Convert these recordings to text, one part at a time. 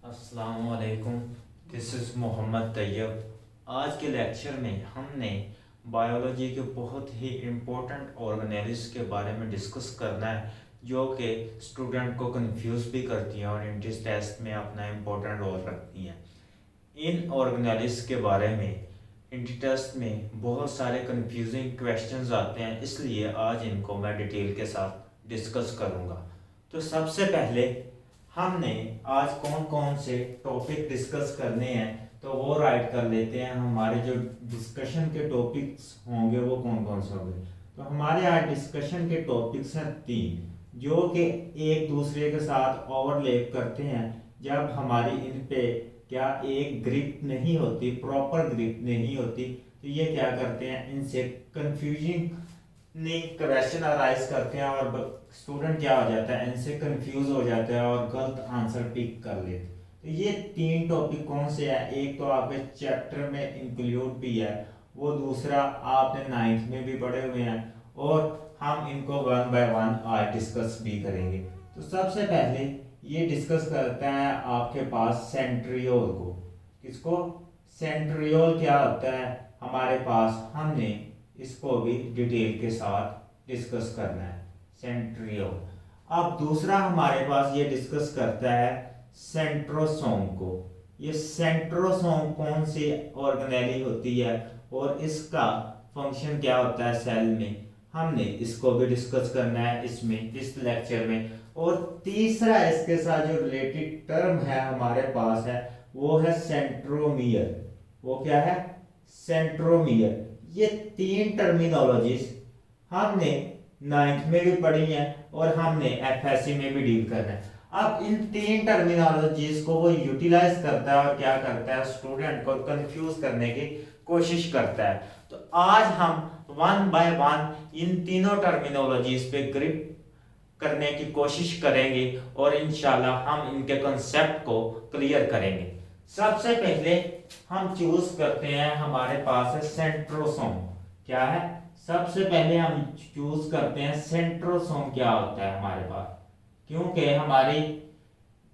अस्सलामुअलैकुम। This is Mohammad Tayyab. आज के लेक्चर में हमने बायोलॉजी के बहुत ही इम्पोर्टेंट ऑर्गेनेल्स के बारे में डिस्कस करना है, जो कि स्टूडेंट को कंफ्यूज भी करती हैं और एंट्रेंस टेस्ट में अपना इम्पोर्टेंट रोल रखती हैं। इन ऑर्गेनेल्स के बारे में एंट्रेंस टेस्ट में बहुत सारे कंफ्यूजिंग क्वेश्चंस आते हैं, इसलिए आज इनको मैं डिटेल के साथ डिस्कस करूँगा। तो सबसे पहले हमने आज कौन कौन से टॉपिक डिस्कस करने हैं तो वो राइट कर लेते हैं। हमारे जो डिस्कशन के टॉपिक्स होंगे वो कौन कौन से होंगे। तो हमारे आज डिस्कशन के टॉपिक्स हैं 3, जो कि एक दूसरे के साथ ओवरलैप करते हैं। जब हमारी इन पे क्या एक ग्रिप नहीं होती, प्रॉपर ग्रिप नहीं होती, तो ये क्या करते हैं, इनसे कंफ्यूजिंग नहीं क्वेश्चन अराइज करते हैं और स्टूडेंट क्या हो जाता है, इनसे कंफ्यूज हो जाता है और गलत आंसर पिक कर लेते। तो ये 3 टॉपिक कौन से हैं, एक तो आपके चैप्टर में इंक्लूड भी है, वो दूसरा आपने 9th में भी पढ़े हुए हैं, और हम इनको 1 बाय 1 आज डिस्कस भी करेंगे। तो सबसे पहले ये डिस्कस करते हैं आपके पास सेंट्रियोल को। किसको? सेंट्रियोल क्या होता है हमारे पास, हमने इसको भी डिटेल के साथ डिस्कस करना है, सेंट्रियोल। अब दूसरा हमारे पास ये डिस्कस करता है सेंट्रोसोम को। ये सेंट्रोसोम कौन सी ऑर्गेनेली होती है और इसका फंक्शन क्या होता है सेल में, हमने इसको भी डिस्कस करना है इसमें, इस लेक्चर में। और तीसरा इसके साथ जो रिलेटेड टर्म है हमारे पास है वो है सेंट्रोमियर। वो क्या है? सेंट्रोमियर। ये 3 टर्मिनोलॉजीज हमने 9th में भी पढ़ी हैं और हमने एफएससी में भी डील करना है। अब इन 3 टर्मिनोलॉजीज को वो यूटिलाइज करता है और क्या करता है, स्टूडेंट को कंफ्यूज करने की कोशिश करता है। तो आज हम 1 बाय 1 इन तीनों टर्मिनोलॉजीज पे ग्रिप करने की कोशिश करेंगे और इंशाल्लाह हम इनके कंसेप्ट को क्लियर करेंगे। सबसे पहले हम चूज करते हैं, हमारे पास है सेंट्रोसोम। क्या है? सबसे पहले हम चूज करते हैं सेंट्रोसोम क्या होता है हमारे पास, क्योंकि हमारी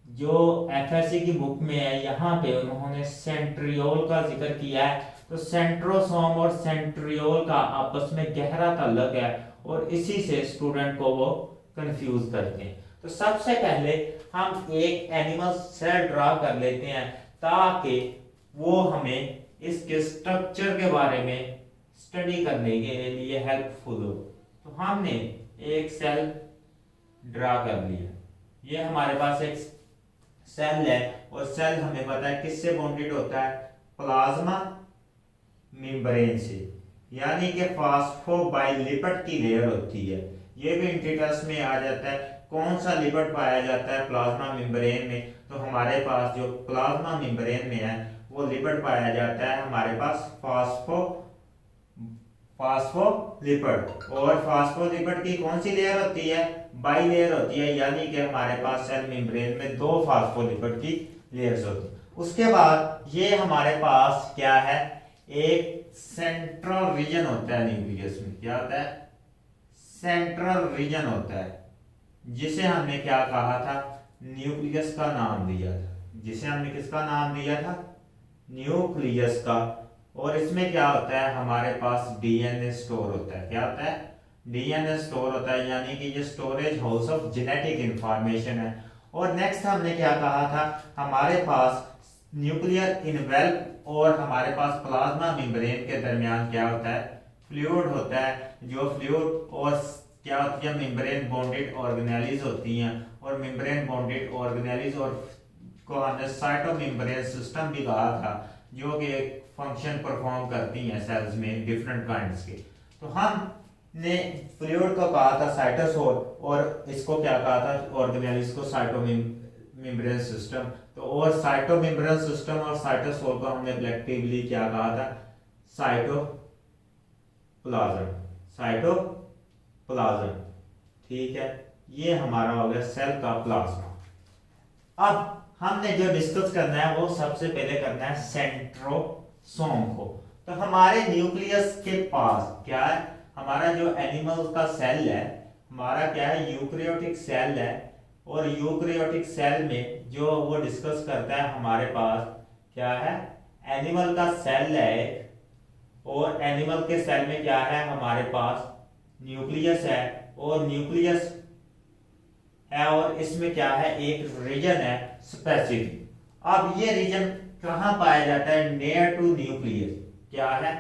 जो एफएससी की बुक में है यहाँ पे उन्होंने सेंट्रियोल का जिक्र किया है। तो सेंट्रोसोम और सेंट्रियोल का आपस में गहरा ताल्लुक है और इसी से स्टूडेंट को वो कंफ्यूज करते हैं। तो सबसे पहले हम एक एनिमल सेल ड्रा कर लेते हैं ताकि वो हमें इसके स्ट्रक्चर के बारे में स्टडी करने के लिए हेल्पफुल हो। तो हमने एक सेल ड्रा कर लिया। ये हमारे पास एक सेल है और सेल हमें पता है किससे बॉन्डेड होता है, प्लाज्मा मेम्ब्रेन से, यानी कि फॉस्फोबाइलिपिड की लेयर होती है। ये भी इंट्रोडक्स में आ जाता है। कौन सा लिपिड पाया जाता है प्लाज्मा मेम्ब्रेन में, तो हमारे पास जो प्लाज्मा मेम्ब्रेन में है वो लिपिड पाया जाता है हमारे पास फास्फोलिपिड। और फास्फोलिपिड की कौन सी लेयर होती है? बाई लेयर होती है, यानी कि हमारे पास सेल मेम्ब्रेन में 2 फास्फोलिपिड की लेयर्स होती है। उसके बाद ये हमारे पास क्या है, एक सेंट्रल रीजन होता है न्यूक्लियस में। क्या होता है? सेंट्रल रीजन होता है, जिसे हमने क्या कहा था, न्यूक्लियस का नाम दिया था। जिसे हमने किसका नाम दिया था? न्यूक्लियस का। और इसमें क्या होता है, हमारे पास डीएनए स्टोर होता है। क्या होता है? डीएनए स्टोर होता है, यानी कि ये storage house of genetic information है। और नेक्स्ट हमने क्या कहा था, हमारे पास न्यूक्लियर इनवेल्व और हमारे पास प्लाज्मा मेम्ब्रेन के दरमियान क्या होता है, फ्लूइड होता है। जो फ्लूइड और क्या होती है, मेम्ब्रेन बॉन्डेड ऑर्गेनेलीज होती हैं। और मेम्ब्रेन बॉन्डेड ऑर्गेनेलीज और को हमने साइटोमेम्ब्रेन सिस्टम भी कहा था, जो कि एक फंक्शन परफॉर्म करती हैं सेल्स में डिफरेंट काइंड्स के। तो हमने फ्लूइड को कहा था साइटोसोल और इसको क्या कहा था, ऑर्गेनेलीज को साइटोमेम्ब्रेन सिस्टम। तो और साइटोमेम्ब्रेन सिस्टम और साइटोसोल को हमने कलेक्टिवली क्या कहा था, साइटोप्लाज्म। साइटोप्लाज्म, ठीक है। ये हमारा हो गया सेल का प्लाज्मा। अब हमने जो डिस्कस करना है वो सबसे पहले करना है सेंट्रोसोम को। तो हमारे न्यूक्लियस के पास क्या है, हमारा जो एनिमल का सेल है, हमारा क्या है, यूकैरियोटिक सेल है। और यूकैरियोटिक सेल में जो वो डिस्कस करता है हमारे पास क्या है, एनिमल का सेल है और एनिमल के सेल में क्या है हमारे पास न्यूक्लियस है और न्यूक्लियस है और इसमें क्या है एक रीजन है स्पेसिफिक। अब ये रीजन कहाँ पाया जाता है, नियर टू न्यूक्लियस। क्या है,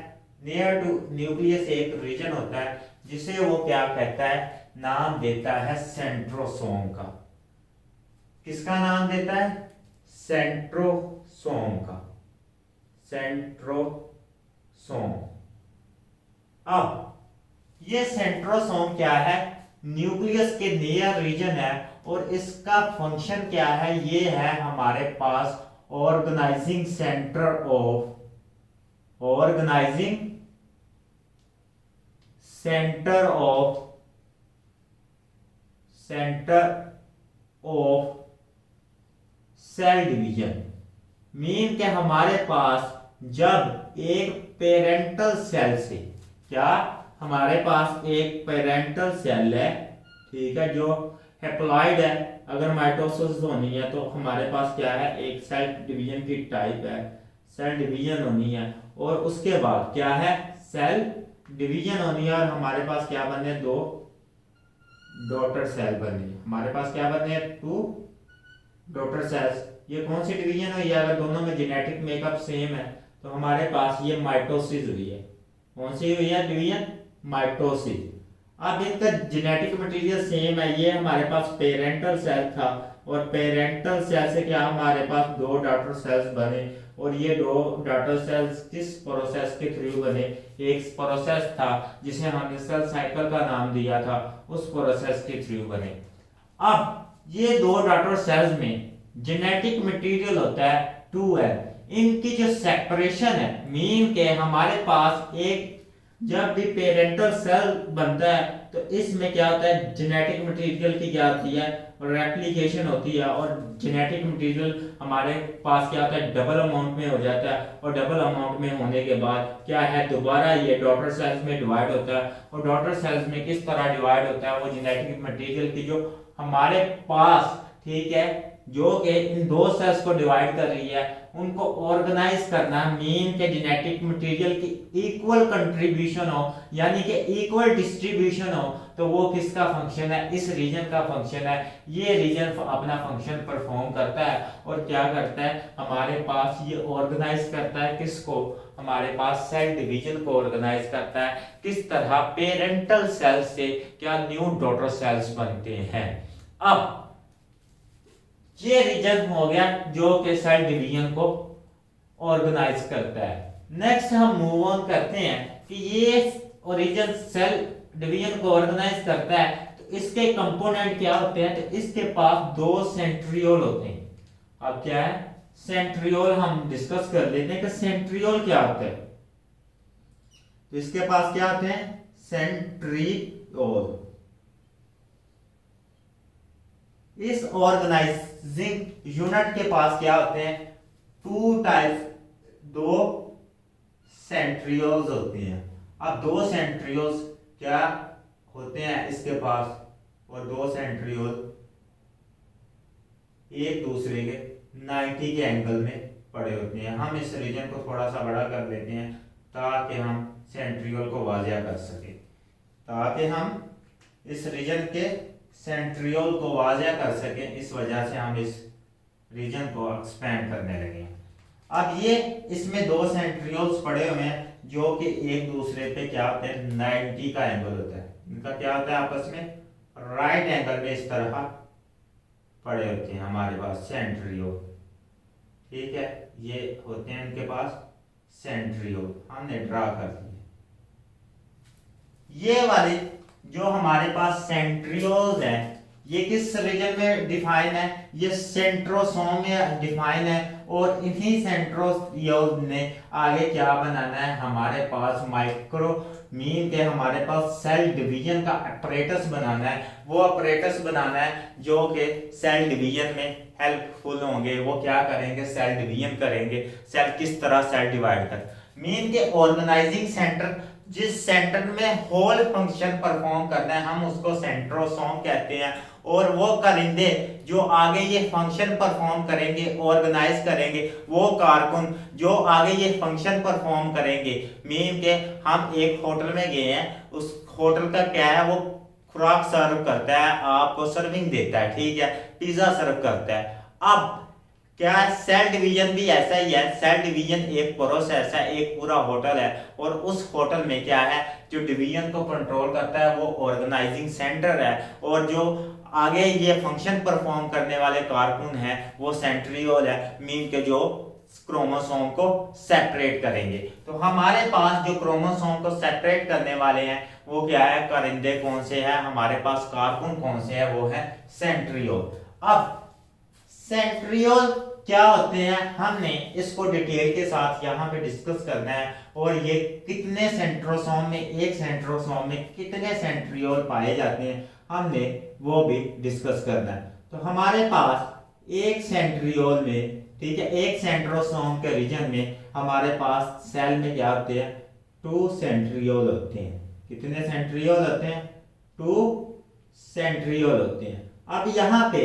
नियर टू न्यूक्लियस एक रीजन होता है जिसे वो क्या कहता है, नाम देता है सेंट्रोसोम का। किसका नाम देता है, सेंट्रोसोम का, सेंट्रोसोम। अब ये सेंट्रोसोम क्या है, न्यूक्लियस के नियर रीजन है और इसका फंक्शन क्या है, ये है हमारे पास organising centre of, organising centre of, centre of cell division. Mean के हमारे पास जब एक पेरेंटल सेल से, क्या हमारे पास एक पेरेंटल सेल है, ठीक है, जो हैप्लॉइड है, अगर माइटोसिस होनी है तो हमारे पास क्या है एक सेल डिवीजन की टाइप है, सेल डिवीजन होनी है और उसके बाद क्या है सेल डिवीजन होनी है और हमारे पास क्या बनने, दो डॉटर सेल बननी है। हमारे पास क्या बनने हैं, टू डॉटर सेल्स। ये कौन सी डिवीजन हुई है, अगर दोनों में जेनेटिक मेकअप सेम है तो हमारे पास ये माइटोसिस हुई है। कौन सी हुई है डिवीजन, माइटोसिस। अब इनका जेनेटिक मटेरियल सेम है, ये हमारे पास पेरेंटल सेल था और पेरेंटल सेल से क्या हमारे पास दो डॉटर सेल्स बने और ये दो डॉटर सेल्स किस प्रोसेस के थ्रू बने, एक प्रोसेस था जिसे हमने सेल साइकिल का नाम दिया था, उस प्रोसेस के थ्रू बने। अब ये दो डॉटर सेल्स में जेनेटिक मटेरियल होता है 2L। इनकी जो सेपरेशन है, मीन के हमारे पास एक जब भी पेरेंटल सेल बनता है तो इसमें क्या होता है, जेनेटिक मटेरियल की क्या होती है, रेप्लिकेशन होती है और जेनेटिक मटेरियल हमारे पास क्या होता है, डबल अमाउंट में हो जाता है और डबल अमाउंट में होने के बाद क्या है, दोबारा ये डॉटर सेल्स में डिवाइड होता है और डॉटर सेल्स में किस तरह डिवाइड होता है, वो जेनेटिक मटेरियल की जो हमारे पास, ठीक है, जो कि इन दो सेल्स को डिवाइड कर रही है, उनको ऑर्गेनाइज करना, मीन के जेनेटिक मटेरियल की इक्वल कंट्रीब्यूशन हो, यानी कि इक्वल डिस्ट्रीब्यूशन हो, तो वो किसका फंक्शन है, इस रीजन का फंक्शन है। ये रीजन अपना फंक्शन परफॉर्म करता है और क्या करता है, हमारे पास ये ऑर्गेनाइज करता है किसको, हमारे पास सेल डिवीजन को ऑर्गेनाइज करता है। किस तरह, पेरेंटल सेल्स से क्या न्यू डॉटर सेल्स बनते हैं। अब ये रीजन हो गया जो कि सेल डिवीजन को ऑर्गेनाइज करता है। नेक्स्ट हम मूव ऑन करते हैं कि ये रीजन सेल डिवीजन को ऑर्गेनाइज करता है तो इसके कंपोनेंट क्या होते हैं, तो इसके पास दो सेंट्रियोल होते हैं। अब क्या है, सेंट्रियोल हम डिस्कस कर लेते हैं कि सेंट्रियोल क्या होता है। तो इसके पास क्या होते हैं, सेंट्रियोल। इस ऑर्गेनाइजिंग यूनिट के पास क्या होते हैं, टू टाइप्स, दो सेंट्रियोल्स होती हैं। अब दो सेंट्रियोल्स क्या होते हैं इसके पास, और दो सेंट्रियोल एक दूसरे के 90 के एंगल में पड़े होते हैं। हम इस रीजन को थोड़ा सा बड़ा कर देते हैं ताकि हम सेंट्रियोल को वाजिया कर सके, ताकि हम इस रीजन के सेंट्रियोल को वाजिया कर सकें, इस वजह से हम इस रीजन को एक्सपेंड करने लगे। अब ये इसमें दो सेंट्रियोल्स पड़े हुए हैं जो कि एक दूसरे पे क्या होते हैं, 90 का एंगल होता है। इनका क्या होता है, आपस में राइट एंगल में इस तरह पड़े होते हैं हमारे पास सेंट्रियोल, ठीक है, ये होते हैं इनके पास सेंट्रियोल, हमने ड्रा कर दिए। ये वाले जो हमारे पास सेंट्रियोल्स हैं ये किस रीजन में डिफाइन है, ये सेंट्रोसोम में डिफाइन है और इन्हीं सेंट्रियोल्स ने आगे क्या बनाना है, हमारे पास माइक्रो मीन के हमारे पास सेल डिवीजन का अपरेटस बनाना है। वो अपरेटस बनाना है जो कि सेल डिवीजन में हेल्पफुल होंगे। वो क्या करेंगे, सेल डिवीजन करेंगे, सेल किस तरह सेल डिवाइड कर, मीन के ऑर्गेनाइजिंग सेंटर जिस सेंटर में होल फंक्शन परफॉर्म करना है हम उसको सेंट्रोसोम कहते हैं। और वो परिंदे जो आगे ये फंक्शन परफॉर्म करेंगे, ऑर्गेनाइज करेंगे, वो कारकुन जो आगे ये फंक्शन परफॉर्म करेंगे, मीन के हम एक होटल में गए हैं, उस होटल का क्या है, वो खुराक सर्व करता है, आपको सर्विंग देता है, ठीक है, पिज्जा सर्व करता है। अब क्या है, सेल डिवीजन भी ऐसा ही है। सेल डिवीजन एक प्रोसेस है, एक पूरा होटल है, और उस होटल में क्या है, जो डिवीजन को कंट्रोल करता है वो ऑर्गेनाइजिंग सेंटर है, और जो आगे ये फंक्शन परफॉर्म करने वाले कारकुन हैं वो सेंट्रियोल है, मीन के जो क्रोमोसोम को सेपरेट करेंगे। तो हमारे पास जो क्रोमोसोम को सेपरेट करने वाले हैं वो क्या है, परिंदे कौन से हैं, हमारे पास कारकुन कौन से हैं, वो है सेंट्रियोल। अब सेंट्रियोल क्या होते हैं, हमने इसको डिटेल के साथ यहाँ पे डिस्कस करना है, और ये कितने सेंट्रोसोम में, एक सेंट्रोसोम में कितने सेंट्रियोल पाए जाते हैं, हमने वो भी डिस्कस करना है। तो हमारे पास एक सेंट्रियोल में, ठीक है, एक सेंट्रोसोम के रीजन में हमारे पास सेल में क्या होते हैं, 2 सेंट्रियोल होते हैं। कितने सेंट्रियोल होते हैं, 2 सेंट्रियोल होते हैं। अब यहाँ पे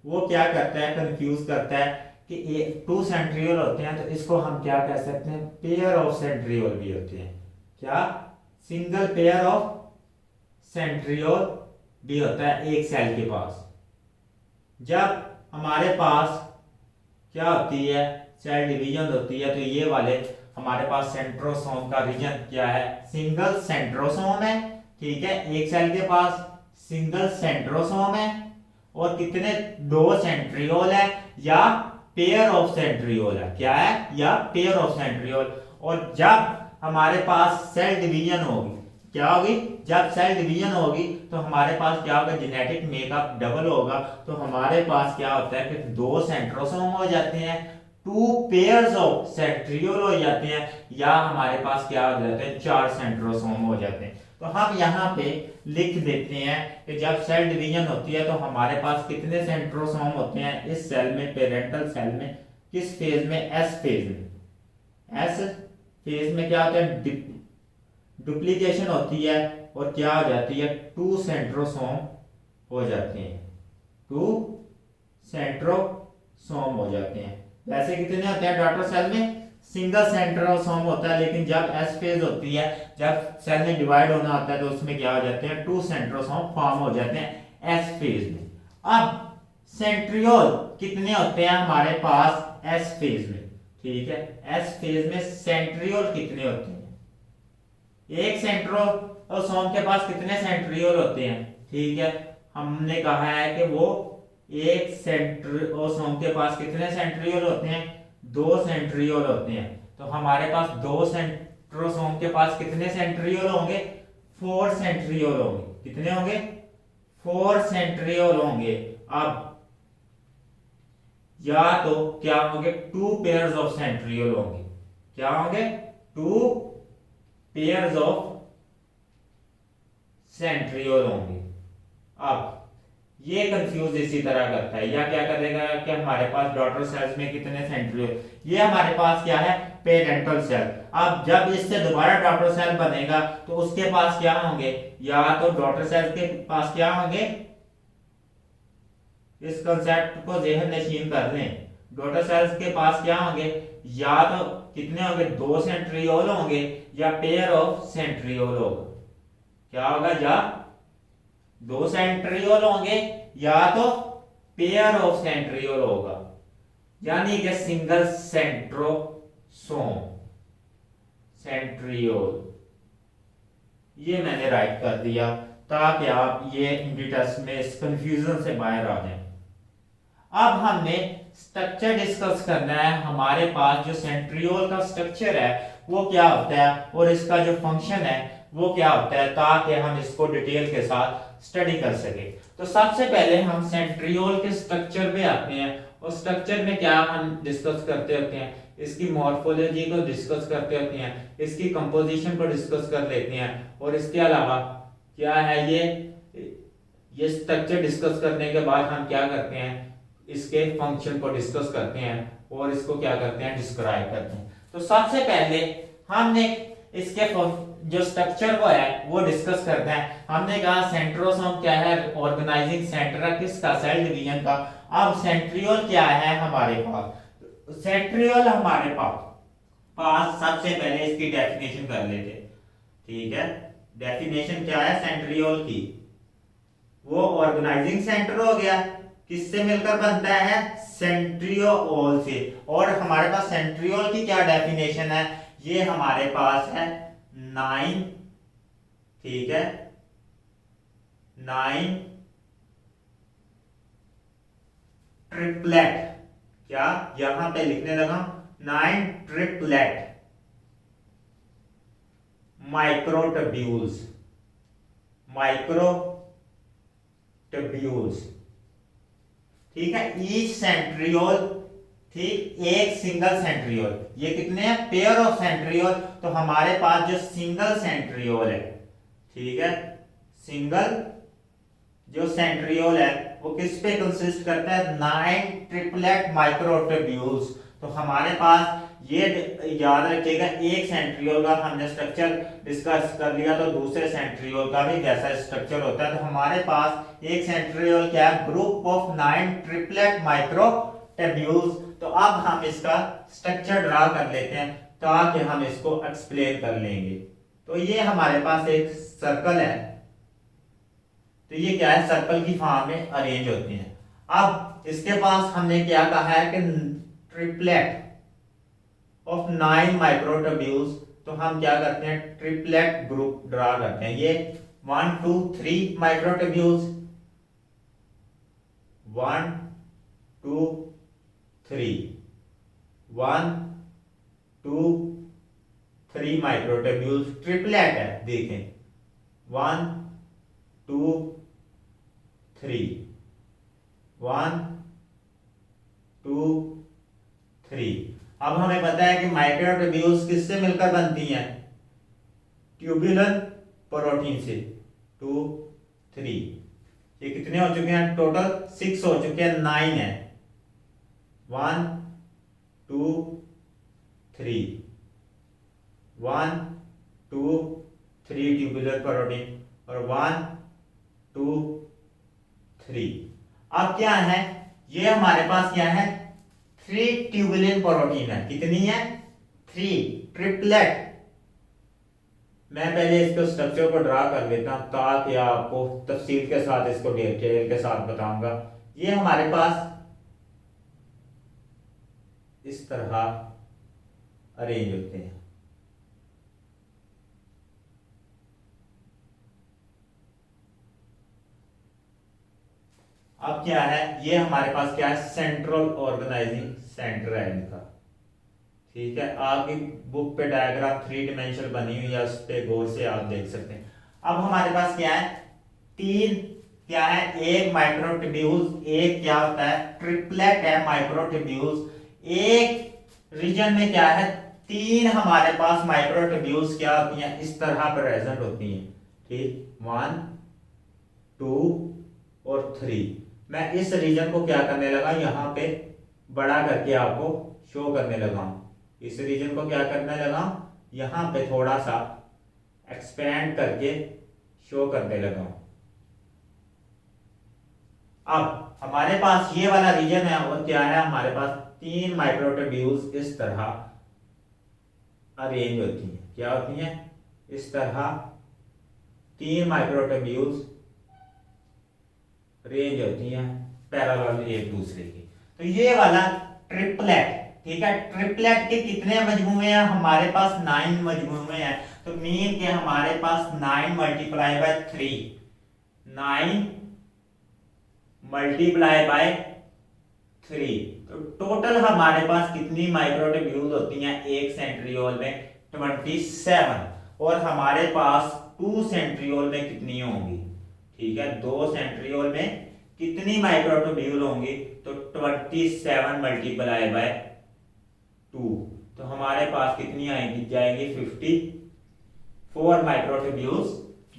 वो क्या करता है, कंफ्यूज करता है कि 2 सेंट्रियोल होते हैं, तो इसको हम क्या कह सकते हैं, पेयर ऑफ सेंट्रियोल भी होते हैं। क्या, सिंगल पेयर ऑफ सेंट्रियोल भी होता है एक सेल के पास। जब हमारे पास क्या होती है, सेल डिवीजन होती है, तो ये वाले हमारे पास सेंट्रोसोम का रीजन क्या है, सिंगल सेंट्रोसोम है, ठीक है, एक सेल के पास सिंगल सेंट्रोसोम है, और कितने, 2 सेंट्रियोल है, या पेयर ऑफ सेंट्रियोल है, क्या है, या पेयर ऑफ सेंट्रियोल। और जब हमारे पास सेल डिवीजन होगी, क्या होगी, जब सेल डिवीजन होगी तो हमारे पास क्या होगा, जेनेटिक मेकअप डबल होगा, तो हमारे पास क्या होता है कि 2 सेंट्रोसोम हो जाते हैं, 2 पेयर्स ऑफ सेंट्रियोल हो जाते हैं, या हमारे पास क्या हो जाते हैं, 4 सेंट्रोसोम हो जाते हैं। तो हम यहाँ पे लिख देते हैं कि जब सेल डिवीजन होती है तो हमारे पास कितने सेंट्रोसोम होते हैं इस सेल में, पेरेंटल सेल में, किस फेज में, एस फेज में। एस फेज में क्या होता है, डुप्लीकेशन होती है, और क्या हो जाती है, 2 सेंट्रोसोम हो जाते हैं, 2 सेंट्रोसोम हो जाते हैं। वैसे कितने होते हैं डॉटर सेल में, सिंगल सेंट्रोसोम होता है, लेकिन जब एस फेज होती है, जब सेल में डिवाइड होना होता है, तो उसमें क्या हो जाते हैं, 2 सेंट्रोसोम फॉर्म हो जाते हैं एस फेज में। अब सेंट्रियोल कितने होते हैं हमारे पास एस फेज में, ठीक है, एस फेज में सेंट्रियोल कितने होते हैं, एक सेंट्रोसोम के पास कितने सेंट्रियोल होते हैं, ठीक है, हमने कहा है कि वो एक सेंट्रोसोम के पास कितने सेंट्रियोल होते हैं, 2 सेंट्रियोल होते हैं। तो हमारे पास 2 सेंट्रोसोम के पास कितने सेंट्रियोल होंगे, 4 सेंट्रियोल होंगे, कितने होंगे, 4 सेंट्रियोल होंगे। अब या तो क्या होंगे, 2 पेयर्स ऑफ सेंट्रियोल होंगे, क्या होंगे, 2 पेयर्स ऑफ सेंट्रियोल होंगे। अब ये कंफ्यूज इसी तरह करता है, या क्या करेगा कि हमारे पास डॉटर सेल्स में कितने सेंट्रियोल, ये हमारे पास क्या है, पेरेंटल सेल। अब जब इससे दोबारा डॉटर सेल बनेगा तो उसके पास क्या होंगे, या तो डॉटर सेल के पास क्या होंगे, इस कंसेप्ट को जेहन नशीन कर लें, डॉटर सेल्स के पास क्या होंगे, या तो कितने होंगे, 2 सेंट्रियोल होंगे, या पेयर ऑफ सेंट्रियोल होगा, क्या होगा, या 2 सेंट्रियोल होंगे, या तो पेयर ऑफ सेंट्रियोल होगा, यानी कि सिंगल सेंट्रोसोम सेंट्रियोल। ये मैंने राइट कर दिया ताकि आप ये टेस्ट में इस कंफ्यूजन से बाहर आ जाएं। अब हमने स्ट्रक्चर डिस्कस करना है, हमारे पास जो सेंट्रियोल का स्ट्रक्चर है वो क्या होता है, और इसका जो फंक्शन है वो क्या होता है, ताकि हम इसको डिटेल के साथ स्टडी कर सके। तो सबसे पहले हम सेंट्रियोल के स्ट्रक्चर पे आते हैं, और स्ट्रक्चर में क्या हम डिस्कस करते होते हैं, इसकी मॉर्फोलॉजी को डिस्कस करते होते हैं, इसकी कंपोजिशन को डिस्कस कर लेते हैं, और इसके अलावा क्या है, ये स्ट्रक्चर डिस्कस करने के बाद हम क्या करते हैं, इसके फंक्शन को डिस्कस करते हैं, और इसको क्या करते हैं, डिस्क्राइब करते हैं। तो सबसे पहले हमने इसके जो स्ट्रक्चर को है वो डिस्कस करते हैं। हमने कहा सेंट्रोसोम क्या है, ऑर्गेनाइजिंग सेंटर है किसका, सेल डिवीजन का। अब सेंट्रियोल क्या है हमारे पास, सेंट्रियोल हमारे पास सबसे पहले इसकी डेफिनेशन कर लेते हैं, ठीक है। डेफिनेशन क्या है सेंट्रियोल की, वो ऑर्गेनाइजिंग सेंटर हो गया, किससे मिलकर बनता है, सेंट्रियोल से। और हमारे पास सेंट्रियोल की क्या डेफिनेशन है, ये हमारे पास है 9, ठीक है, 9 ट्रिपलेट, क्या यहां पे लिखने लगा 9 ट्रिपलेट माइक्रोट्यूब्यूल्स, माइक्रोट्यूब्यूल्स, ठीक है। ईच सेंट्रियोल, ठीक, एक सिंगल सेंट्रियोल, ये कितने हैं, पेयर ऑफ सेंट्रियोल। तो हमारे पास जो सिंगल सेंट्रियोल है, ठीक है, सिंगल जो सेंट्रियोल है वो किस पे कंसिस्ट करता है, 9 ट्रिपलेट माइक्रोट्यूब्यूल्स। तो हमारे पास ये याद रखिएगा, एक सेंट्रियोल का हमने स्ट्रक्चर डिस्कस कर लिया, तो दूसरे सेंट्रियोल का भी जैसा स्ट्रक्चर होता है। तो हमारे पास एक सेंट्रियोल क्या है, ग्रुप ऑफ 9 ट्रिपलेट माइक्रोट्यूब्यूल्स। तो अब हम इसका स्ट्रक्चर ड्रा कर लेते हैं ताकि हम इसको एक्सप्लेन कर लेंगे। तो ये हमारे पास एक सर्कल है, तो ये क्या है, सर्कल की फॉर्म में अरेंज होते हैं। अब इसके पास हमने क्या कहा है कि ट्रिपलेट ऑफ 9 माइक्रोट्यूब्यूल्स, तो हम क्या करते हैं, ट्रिपलेट ग्रुप ड्रा करते हैं। ये 1 2 3 माइक्रोट्यूब्यूल्स, 1 2 3, 1 2 3 माइक्रोट्यूब्यूल्स ट्रिपलेट है, देखें 1 2 3, 1 2 3। अब हमें पता है कि माइक्रोट्यूब्यूल्स किससे मिलकर बनती हैं, ट्यूबुलर प्रोटीन से। 2 3, ये कितने हो चुके हैं, टोटल 6 हो चुके हैं, 9 है, 1 2 3, 1 2 3 ट्यूबुलर प्रोटीन और 1 2 3। अब क्या है, ये हमारे पास क्या है, 3 ट्यूबुलिन प्रोटीन है, कितनी है, 3 ट्रिपलेट। मैं पहले इसको स्ट्रक्चर को ड्रा कर लेता हूं ताकि आपको तफसील के साथ इसको डिटेल के साथ बताऊंगा। ये हमारे पास इस तरह अरेंज होते हैं। अब क्या है, ये हमारे पास क्या है, सेंट्रल ऑर्गेनाइजिंग सेंटर है इनका, ठीक है। आपकी बुक पे डायग्राम 3 डायमेंशनल बनी हुई है, उस पे गौर से आप देख सकते हैं। अब हमारे पास क्या है, 3 क्या है, एक माइक्रोट्यूब्यूल्स, एक क्या होता है, ट्रिपलेट है माइक्रोट्यूब्यूल्स। एक रीजन में क्या है, 3 हमारे पास माइक्रोट्यूब्यूल्स क्या होती हैं, इस तरह प्रेजेंट होती हैं, ठीक, 1 2 और 3। मैं इस रीजन को क्या करने लगा, यहां पे बड़ा करके आपको शो करने लगा हूं। इस रीजन को क्या करने लगा, यहां पे थोड़ा सा एक्सपेंड करके शो करने लगा हूं। अब हमारे पास ये वाला रीजन है और क्या है, हमारे पास 3 माइक्रोट्यूब्यूल्स इस तरह अरेंज होती हैं, क्या होती हैं, इस तरह 3 माइक्रोट्यूब्यूल्स रेंज होती हैं पैरेलल एक दूसरे की। तो ये वाला ट्रिपलेट, ठीक है, ट्रिपलेट के कितने मजमूए हैं, हमारे पास 9 मजमूए हैं। तो मीन के हमारे पास 9 मल्टीप्लाई बाय 3, 9 मल्टीप्लाई बाय 3, तो टोटल हमारे पास कितनी माइक्रोट्यूब्यूल होती हैं एक सेंट्रियोल में, 27। और हमारे पास 2 सेंट्रियोल में कितनी होंगी, ठीक है, 2 सेंट्रियोल में कितनी माइक्रोट्यूब्यूल होंगी, तो 27 मल्टीप्लाई बाय 2, तो हमारे पास कितनी आएंगी, जाएंगी 54 माइक्रोट्यूब्यूल्स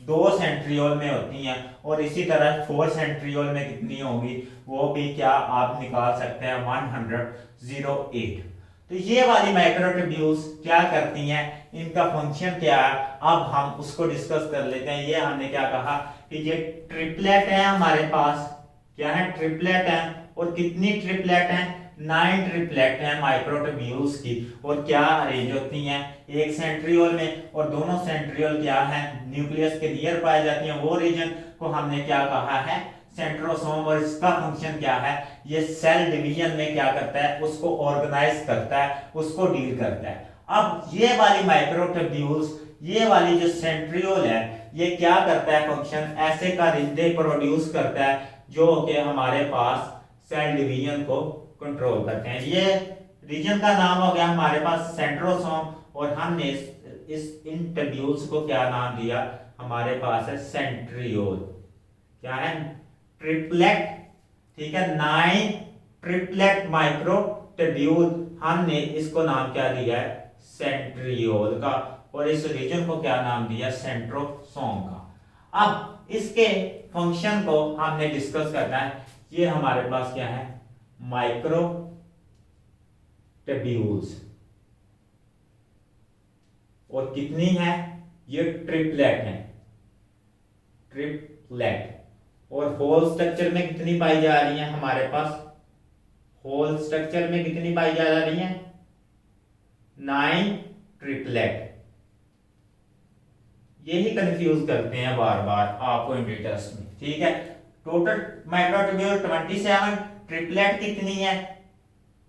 2 सेंट्रियोल में होती हैं। और इसी तरह 4 सेंट्रियोल में कितनी होंगी, वो भी क्या आप निकाल सकते हैं, 108। तो ये वाली माइक्रोट्यूब्यूल्स क्या करती हैं, इनका फंक्शन क्या है, अब हम उसको डिस्कस कर लेते हैं। ये हमने क्या कहा कि ये ट्रिपलेट है हमारे पास, क्या है, ट्रिपलेट है। और कितनी ट्रिपलेट है, 9 ट्रिपलेट है माइक्रोट्यूब्यूल्स की। और क्या अरेंज होती हैं, एक सेंट्रियोल में, और दोनों सेंट्रियोल क्या है, न्यूक्लियस के नियर पाई जाती हैं। वो रीजन को हमने क्या कहा है, सेंट्रोसोम। और इसका फंक्शन क्या है, ये सेल डिवीजन में क्या करता है, उसको ऑर्गेनाइज करता है, उसको डील करता है। अब ये वाली माइक्रोट्यूब्यूल्स, ये वाली जो सेंट्रियोल है, ये क्या करता है फंक्शन, ऐसे का रिश्ते प्रोड्यूस करता है जो कि हमारे पास सेल डिवीजन को कंट्रोल करते हैं। ये रीजन का नाम हो गया हमारे पास सेंट्रोसोम। और हमने इस इन ट्यूब्यूल्स को क्या नाम दिया, हमारे पास है सेंट्रियोल। क्या है, ट्रिपलेट, ठीक है, 9 ट्रिपलेट माइक्रोट्यूब्यूल, हमने इसको नाम क्या दिया है, सेंट्रियोल का। और इस रीजन को क्या नाम दिया, सेंट्रोसोम का। अब इसके फंक्शन को हमने डिस्कस करना है। ये हमारे पास क्या है, माइक्रोट्यूब्यूल्स, और कितनी है, ये ट्रिपलेट है, ट्रिपलेट। और होल स्ट्रक्चर में कितनी पाई जा रही है हमारे पास, होल स्ट्रक्चर में कितनी पाई जा रही है, 9 ट्रिपलेट। यही कंफ्यूज करते हैं बार बार आपको इंडिटर्स में, ठीक है। टोटल माइक्रोट्यूब्यूल 27, ट्रिपलेट कितनी है,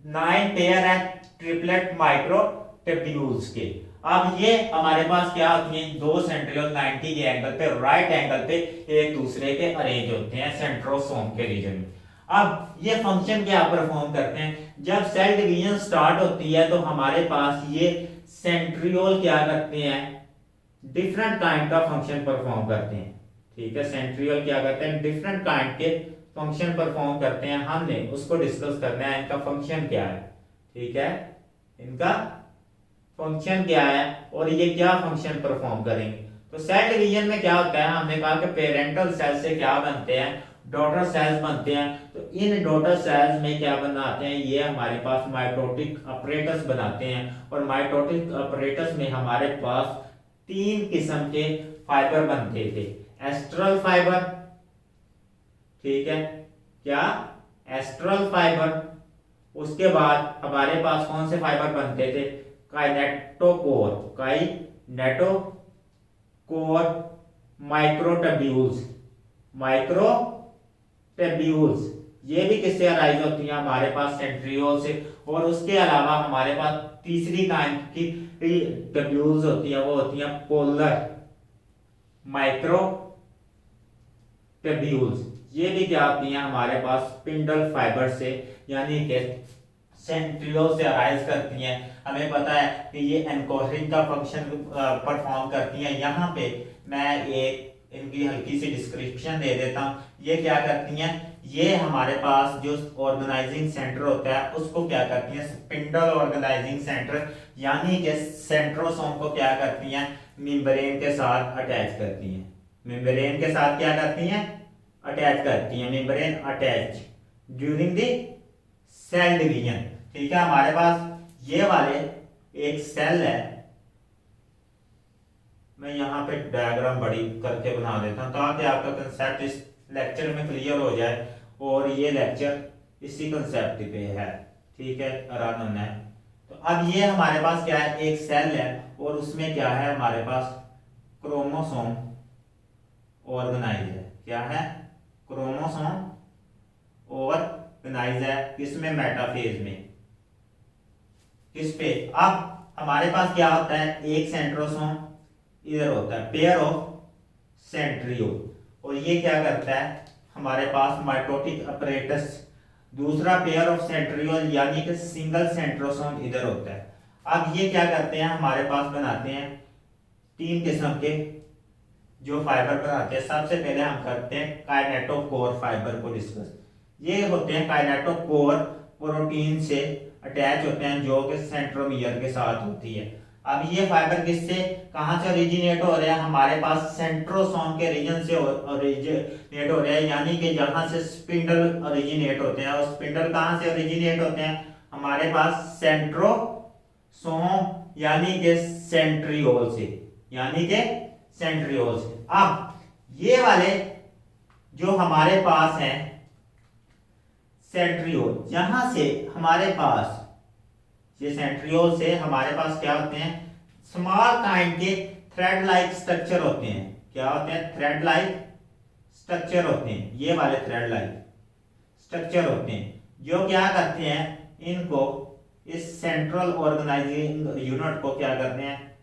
9 पेयर है ट्रिपलेट माइक्रोट्यूब्यूल्स के। अब ये हमारे पास क्या होती हैं, दो सेंट्रियोल 90 के एंगल पे, राइट एंगल पे एक दूसरे के अरेंज होते हैं सेंट्रोसोम के रीजन में। अब ये फंक्शन क्या परफॉर्म करते हैं, जब सेल डिवीजन स्टार्ट होती है तो हमारे पास ये सेंट्रियोल क्या करते हैं, डिफरेंट काइंड का फंक्शन परफॉर्म करते हैं, ठीक है। सेंट्रियोल क्या करते हैं, डिफरेंट काइंड के फंक्शन परफॉर्म करते हैं। हमने उसको डिस्कस करना है, इनका फंक्शन क्या है, ठीक है, इनका फंक्शन क्या है और ये क्या फंक्शन परफॉर्म करेंगे। तो सेल डिवीजन में क्या होता है, हमने कहा कि पेरेंटल सेल से क्या बनते हैं, डॉटर सेल्स बनते हैं। तो इन डॉटर सेल्स में क्या बनाते हैं, ये हमारे पास माइटोटिक अपरेटस बनाते हैं। और माइटोटिक अपरेटस में हमारे पास 3 किस्म के फाइबर बनते थे, एस्ट्रल फाइबर, ठीक है, क्या, एस्ट्रल फाइबर। उसके बाद हमारे पास कौन से फाइबर बनते थे, काइनेटोकोर, काइनेटोकोर, माइक्रोट्यूब्यूल्स, माइक्रोट्यूब्यूल्स। ये भी किससे अराइज होती हैं, हमारे पास सेंट्रियोल से। और उसके अलावा हमारे पास तीसरी काइंड की ट्यूब्यूल्स होती हैं, वो होती हैं पोलर माइक्रोट्यूब्यूल्स। ये भी क्या होती हैं, हमारे पास स्पिंडल फाइबर से, यानी कि सेंट्रियोल से अराइज करती हैं। हमें पता है कि ये एनकोडरिंग का फंक्शन परफॉर्म करती हैं। यहाँ पे मैं एक इनकी हल्की सी डिस्क्रिप्शन दे देता हूँ। ये क्या करती हैं, ये हमारे पास जो ऑर्गेनाइजिंग सेंटर होता है उसको क्या करती हैं, स्पिंडल ऑर्गेनाइजिंग सेंटर, यानी कि सेंट्रोसोम को क्या करती हैं, मेम्ब्रेन के साथ अटैच करती हैं। मेम्ब्रेन के साथ क्या करती हैं, अटैच करती हैं, membrane attach during the cell division, ठीक है। हमारे पास ये वाले एक सेल है, मैं यहाँ पे डायग्राम बड़ी करके बना देता हूँ ताकि आपका कंसेप्ट इस लेक्चर में क्लियर हो जाए। और ये लेक्चर इसी कंसेप्ट पे है, ठीक है, रन होना है। तो अब ये हमारे पास क्या है, एक सेल है और उसमें क्या है, हमारे पास क्रोमोसोम ऑर्गेनाइज है। क्या है, क्रोमोसोम ऑर्गेनाइज है, किसमें, मेटाफेज में, किस पे। अब हमारे पास क्या होता है, एक सेंट्रोसोम इधर होता है, पेयर ऑफ सेंट्रियोल। और ये क्या करता है, हमारे पास माइटोटिक अपरेटस, दूसरा पेयर ऑफ सेंट्रियोल यानी कि सिंगल सेंट्रोसोम इधर होता है। अब ये क्या करते हैं, हमारे पास बनाते हैं 3 किस्म के जो फाइबर बनाते हैं। सबसे पहले हम करते हैं काइनेटोकोर फाइबर को डिस्कस। ये होते हैं काइनेटोकोर, प्रोटीन से अटैच होते हैं जो कि सेंट्रोमियर के साथ होती है। अब ये फाइबर किससे, कहां से ओरिजिनेट हो रहे हैं, हमारे पास सेंट्रोसोम के रीजन से ओरिजिनेट हो रहे हैं, यानी कि जहां से स्पिंडल ओरिजिनेट होते हैं। और स्पिंडल कहां से ओरिजिनेट होते हैं, हमारे पास सेंट्रोसोम यानी कि सेंट्रियोल से, अब ये वाले जो हमारे पास हैं सेंट्रियोल, यहां से हमारे पास ये सेंट्रियोल से हमारे पास क्या होते हैं, स्मॉल काइंड के थ्रेड लाइक स्ट्रक्चर होते हैं। क्या होते हैं? थ्रेड लाइक स्ट्रक्चर होते हैं। ये वाले थ्रेड लाइक स्ट्रक्चर होते हैं जो क्या करते हैं, इनको इस सेंट्रल ऑर्गेनाइजिंग यूनिट को क्या करते हैं,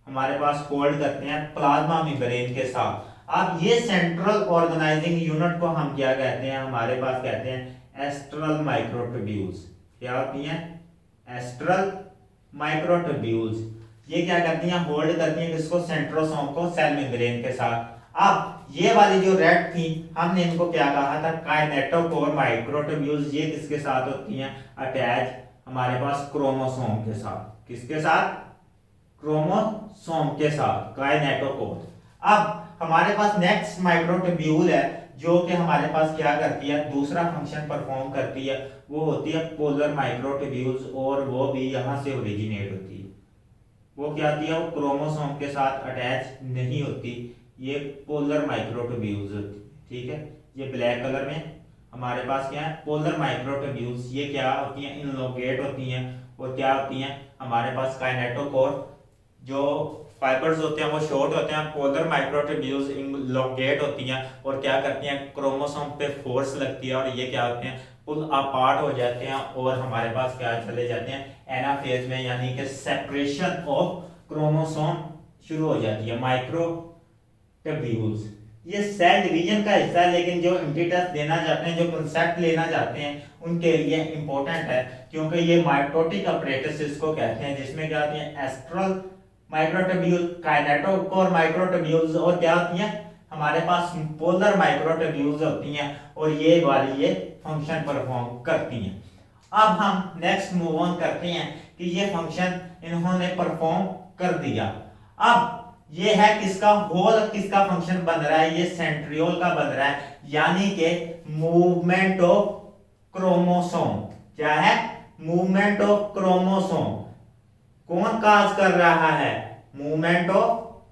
हमारे पास होल्ड करते हैं प्लाज्मा मेम्ब्रेन के साथ। अब ये सेंट्रल ऑर्गेनाइजिंग यूनिट को हम क्या कहते हैं, हमारे पास कहते हैं एस्ट्रल माइक्रोट्यूब्यूल्स। क्या होती हैं? Astral microtubules. ये क्या करती हैं, होल्ड करती हैं किसको, सेंट्रोसोम को सेल मेम्ब्रेन के साथ। अब ये वाली जो रेड थी, हमने इनको क्या कहा था, काइनेटोकोर माइक्रोट्यूब्यूल्स। ये किसके साथ होती हैं, अटैच हमारे पास क्रोमोसोम के साथ। किसके साथ? क्रोमोसोम के साथ, काइनेटोकोर। अब हमारे पास नेक्स्ट माइक्रोट्यूब्यूल है जो कि हमारे पास क्या करती है, दूसरा फंक्शन परफॉर्म करती है, वो होती है पोलर माइक्रोट्यूब्यूल्स, और वो भी यहां से ओरिजिनेट होती है। वो क्या होती है, वो क्रोमोसोम के साथ अटैच नहीं होती, ये पोलर माइक्रोट्यूब्यूल्स होती है। ठीक है, ये ब्लैक कलर में हमारे पास क्या है, पोलर माइक्रोट्यूब्यूल्स। ये क्या होती हैं, इनलोगेट होती हैं, और क्या होती हैं हमारे पास काइनेटोकोर जो फाइबर्स होते हैं वो शॉर्ट होते हैं, पोलर माइक्रोट्यूब्यूल्स इनलोगेट होती हैं, और क्या करती हैं, क्रोमोसोम पे फोर्स लगती है, और ये क्या होते हैं, पुल अपार्ट हो जाते हैं, और हमारे पास क्या चले जाते हैं एनाफेज में, यानी कि सेपरेशन ऑफ क्रोमोसोम शुरू हो जाती है। माइक्रोट्यूब्यूल्स ये सेल डिवीजन का हिस्सा है, लेकिन जो इम्पीटेंस देना चाहते हैं, जो कंसेप्ट लेना चाहते हैं, उनके लिए इंपॉर्टेंट है, क्योंकि ये माइटोटिक अपरेटस इसको कहते हैं, जिसमें क्या होती है, एस्ट्रल माइक्रोट्यूब्यूल, काइनेटोकोर माइक्रोट्यूब्यूल्स, और क्या होती हैं हमारे पास पोलर माइक्रोट्यूब्यूल्स होती हैं, और ये वाली ये फंक्शन परफॉर्म करती हैं। अब हम नेक्स्ट मूव ऑन करते हैं कि ये फंक्शन इन्होंने परफॉर्म कर दिया। अब ये है किसका, होल किसका फंक्शन बन रहा है, ये सेंट्रियोल का बन रहा है, यानी कि मूवमेंट ऑफ क्रोमोसोम। क्या है? Movement of chromosome. कौन काज कर रहा है? Movement of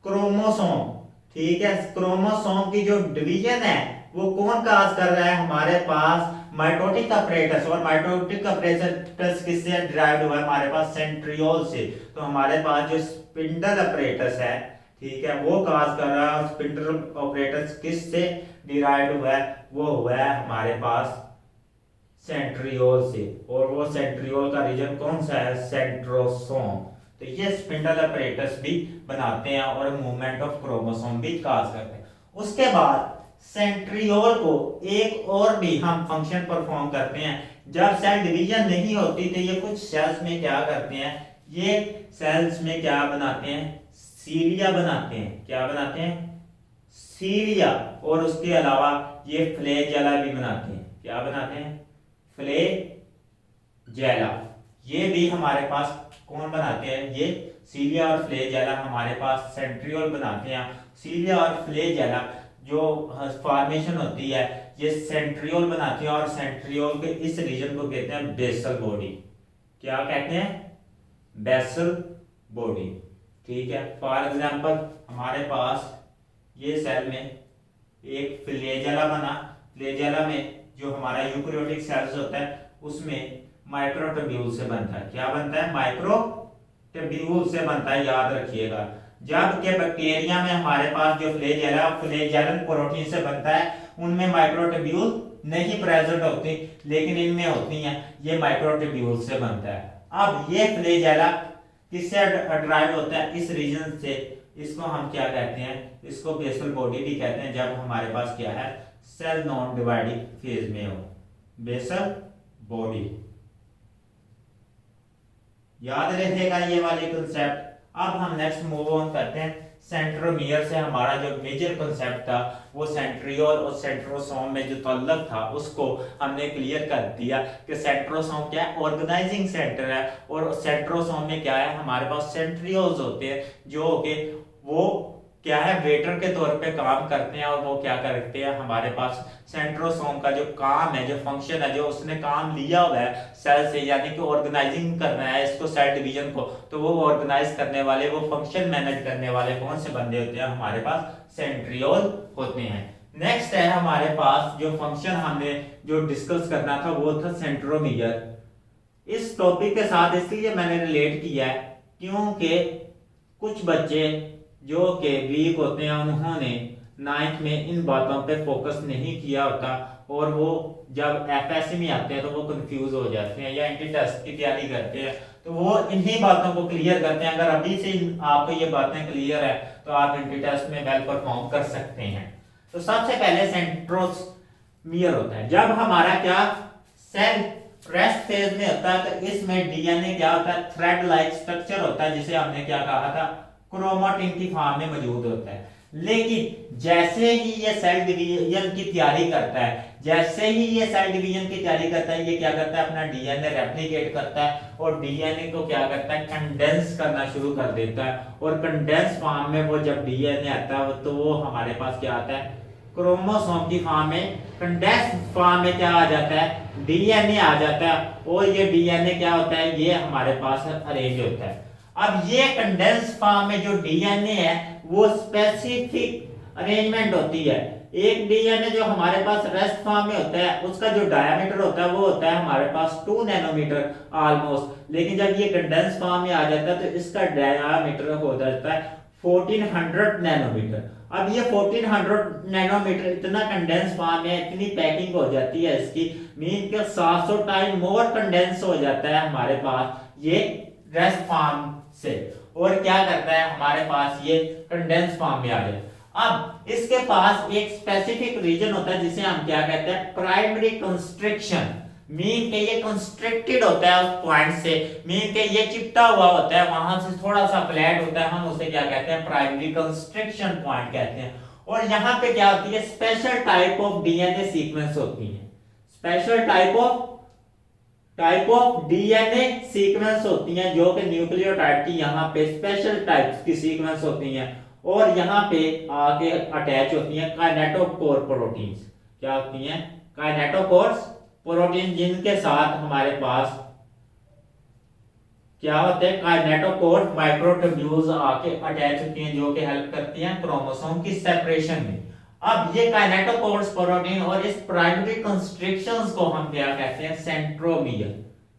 chromosome. ठीक है, क्रोमोसोम की जो डिवीजन है वो कौन काज कर रहा है, हमारे पास माइटोटिक अपरेटस, और माइटोटिक अपरेटस किससे डिराइव्ड हुआ है, हमारे पास सेंट्रियोल से। तो हमारे पास जो स्पिंडल अपरेटस है, ठीक है, वो काज कर रहा है, स्पिंडल अपरेटस किससे डिराइव्ड हुआ है, वो हुआ है हमारे पास सेंट्रियोल से, और वो सेंट्रियोल का रीजन कौन सा है, सेंट्रोसोम। तो ये स्पिंडल अपरेटस भी बनाते हैं, और मूवमेंट ऑफ क्रोमोसोम भी काज करते हैं। उसके बाद सेंट्रियोल को एक और भी हम फंक्शन परफॉर्म करते हैं। जब सेल डिवीजन नहीं होती तो ये कुछ सेल्स में क्या करते हैं, ये सेल्स में क्या बनाते हैं, सीलिया बनाते हैं। क्या बनाते हैं? सीलिया। और उसके अलावा ये फ्लैजेला भी बनाते हैं। क्या बनाते हैं? फ्लैजेला। ये भी हमारे पास कौन बनाते हैं, ये सीलिया और फ्लैजेला हमारे पास सेंट्रियोल बनाते हैं। सीलिया और फ्लैजेला जो फॉर्मेशन होती है ये सेंट्रियोल बनाती है, और सेंट्रियोल के इस रीजन को कहते हैं बेसल बॉडी। क्या कहते हैं? Basal body. ठीक है, फॉर एग्जांपल हमारे पास ये सेल में एक फ्लैजेला बना, फ्लैजेला में जो हमारा यूकेरियोटिक सेल्स होता है उसमें माइक्रोट्यूब्यूल से बनता है। क्या बनता है? माइक्रोट्यूब्यूल से बनता है, याद रखिएगा। जबकि बैक्टीरिया में हमारे पास जो फ्लैजेला फ्लैजेलन प्रोटीन से बनता है, उनमें माइक्रोट्यूब्यूल नहीं प्रेजेंट होती, लेकिन इनमें होती हैं, ये माइक्रोट्यूब्यूल से बनता है। अब ये फ्लैजेला किससे ड्राइव होता है? इस रीजन से। इसको हम क्या कहते हैं? इसको बेसल बॉडी भी कहते हैं, जब हमारे पास क्या है, सेल नॉन डिवाइडिंग फेज में हो, बेसल बॉडी। याद रखिएगा ये वाली कंसेप्ट। अब हम नेक्स्ट मूव ऑन करते हैं सेंट्रोमियर से। हमारा जो मेजर कंसेप्ट था वो सेंट्रियोल और सेंट्रोसोम में जो तल्लक था उसको हमने क्लियर कर दिया कि सेंट्रोसोम क्या है, ऑर्गेनाइजिंग सेंटर है, और सेंट्रोसोम में क्या है, हमारे पास सेंट्रियोल्स होते हैं जो कि वो क्या है, वेटर के तौर पे काम करते हैं। और वो क्या करते हैं, हमारे पास सेंट्रोसोम का जो काम है, जो फंक्शन है, जो उसने काम लिया हुआ है सेल से, यानी कि ऑर्गेनाइजिंग करना है इसको, सेल डिवीजन को, तो वो ऑर्गेनाइज करने वाले, वो फंक्शन मैनेज करने वाले कौन से बंदे होते हैं, हमारे पास सेंट्रियोल होते हैं। नेक्स्ट है हमारे पास जो फंक्शन हमने जो डिस्कस करना था वो था सेंट्रोमीयर। इस टॉपिक के साथ इसलिए मैंने रिलेट किया है क्योंकि कुछ बच्चे जो कि वीक होते हैं उन्होंने 9th में इन बातों पे फोकस नहीं किया होता और वो जब एफएससी में आते हैं तो वो कंफ्यूज हो जाते हैं या एंटी टेस्ट की तैयारी करते हैं, तो वो इन्हीं बातों को क्लियर करते हैं। अगर अभी से आपको ये बातें क्लियर है तो आप एंटी टेस्ट में वेल परफॉर्म कर सकते हैं। तो सबसे पहले सेंट्रोमीयर होता है। जब हमारा क्या सेल रेस्ट फेज में होता है तो इसमें डीएनए क्या होता है, थ्रेड लाइक स्ट्रक्चर होता है, जिसे हमने क्या कहा था, क्रोमेटिन की फॉर्म में मौजूद होता है। लेकिन जैसे ही ये सेल डिवीजन की तैयारी करता है, जैसे ही ये सेल डिवीजन की तैयारी करता है, ये क्या करता है, अपना डीएनए रेप्लिकेट करता है और डीएनए को क्या करता है, कंडेंस करना शुरू कर देता है। और कंडेंस फॉर्म में वो जब डीएनए आता है तो वो हमारे पास क्या आता है, क्रोमोसोम की फॉर्म में, कंडेंस फॉर्म में क्या आ जाता है, डीएनए आ जाता है। और ये डीएनए क्या होता है, ये हमारे पास अरेंज होता है। अब ये कंडेंस फॉर्म में जो डीएनए है वो स्पेसिफिक अरेंजमेंट होती है। एक डीएनए जो हमारे पास रेस्ट फॉर्म में होता है उसका जो डायमीटर होता है वो होता है हमारे पास 2 नैनोमीटर ऑलमोस्ट, लेकिन जब ये कंडेंस फॉर्म में आ जाता है तो इसका डायमीटर हो जाता है 1400 नैनोमीटर। अब ये 1400 नैनोमीटर इतना कंडेंस फॉर्म में, इतनी पैकिंग हो जाती है इसकी, मीन के 700 टाइम मोर कंडेंस हो जाता है हमारे पास ये रेस्ट फॉर्म से। और क्या करता है, हमारे पास ये कंडेंस फॉर्म में आ जाए। अब इसके पास एक स्पेसिफिक रीजन होता है जिसे हम क्या कहते हैं, प्राइमरी कंस्ट्रिक्शन। मीन के ये कंस्ट्रिक्टेड होता है उस पॉइंट से, मीन के ये चिपटा हुआ होता है, वहां से थोड़ा सा फ्लैट होता है, हम उसे क्या कहते हैं, प्राइमरी कंस्ट्रिक्शन पॉइंट कहते हैं। और यहाँ पे क्या होती है, special type of DNA sequence होती है, special type of DNA sequence होती हैं, जो कि न्यूक्लियोटाइड की यहाँ पे स्पेशल टाइप्स की सीक्वेंस होती हैं। और यहाँ पे आगे अटैच होती हैं काइनेटोकोर प्रोटीन्स। क्या होती हैं, काइनेटोकोर प्रोटीन, जिनके साथ हमारे पास क्या होते हैं, काइनेटोकोर माइक्रोट्यूब्यूल्स आके अटैच होती हैं, जो कि हेल्प करती हैं क्रोमोसोम की सेपरेशन में। अब ये काइनेटोकोर प्रोटीन और इस प्राइमरी कंस्ट्रिक्शंस को हम क्या कहते हैं, सेंट्रोमियर।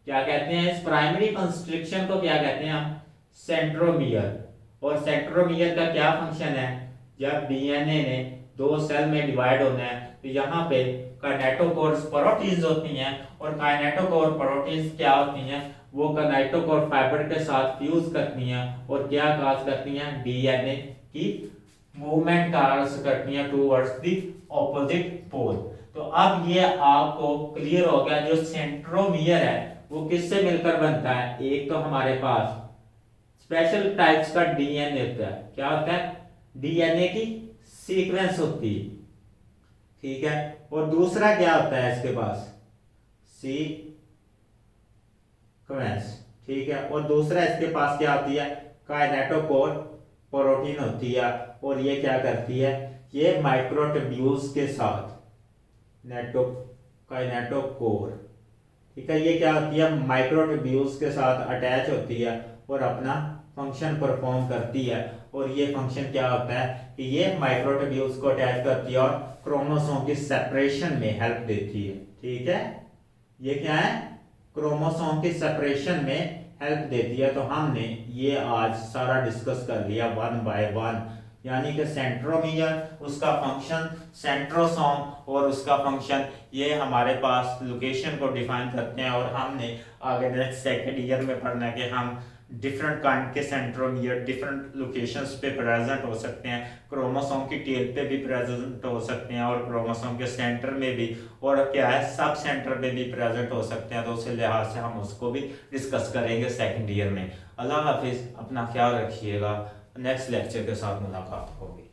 क्या कहते हैं, इस प्राइमरी कंस्ट्रिक्शन को क्या कहते हैं हम, सेंट्रोमियर। और सेंट्रोमियर का क्या फंक्शन है, जब डीएनए ने 2 सेल में डिवाइड होना है तो यहाँ पे काइनेटोकोर प्रोटीन्स होती हैं। और काइनेटोकोर प्रोटीन्स क्या होती हैं, वो काइनेटोकोर फाइबर के साथ फ्यूज करती हैं और क्या काज करती हैं, डीएनए की मूवमेंट कार्य करती हैं टुवर्ड्स द ऑपोजिट पोल। तो अब ये आपको क्लियर हो गया, जो सेंट्रोमियर है वो किससे मिलकर बनता है, एक तो हमारे पास स्पेशल टाइप्स का डीएनए होता है, क्या होता है, डीएनए की सीक्वेंस होती है, ठीक है। और दूसरा क्या होता है इसके पास, सीक्वेंस, ठीक है। और दूसरा इसके पास क्या होती है, काइनेटोकोर प्रोटीन होती है। और ये क्या करती है, ये माइक्रोट्यूब्यूल्स के साथ काइनेटोकोर, ठीक है, ये क्या होती है, माइक्रोट्यूब्यूल्स के साथ अटैच होती है और अपना फंक्शन परफॉर्म करती है। और ये फंक्शन क्या होता है कि ये माइक्रोट्यूब्यूल्स को अटैच करती है और क्रोमोसोम की सेपरेशन में हेल्प देती है, ठीक है। ये क्या है, क्रोमोसोम की सेपरेशन में हेल्प देती है। तो हमने ये आज सारा डिस्कस कर लिया 1 बाय 1, यानी कि सेंट्रोमियर, उसका फंक्शन, सेंट्रोसोम और उसका फंक्शन, ये हमारे पास लोकेशन को डिफाइन करते हैं। और हमने आगे नेक्स्ट सेकंड ईयर में पढ़ना है कि हम डिफरेंट काइंड के सेंट्रोमियर डिफरेंट लोकेशंस पे प्रेजेंट हो सकते हैं, क्रोमोसोम की टेल पे भी प्रेजेंट हो सकते हैं और क्रोमोसोम के सेंटर में भी, और क्या है, सब सेंटर में भी प्रेजेंट हो सकते हैं। तो उस लिहाज से हम उसको भी डिस्कस करेंगे सेकंड ईयर में। अल्लाह हाफिज, अपना ख्याल रखिएगा, नेक्स्ट लेक्चर के साथ मुलाकात होगी।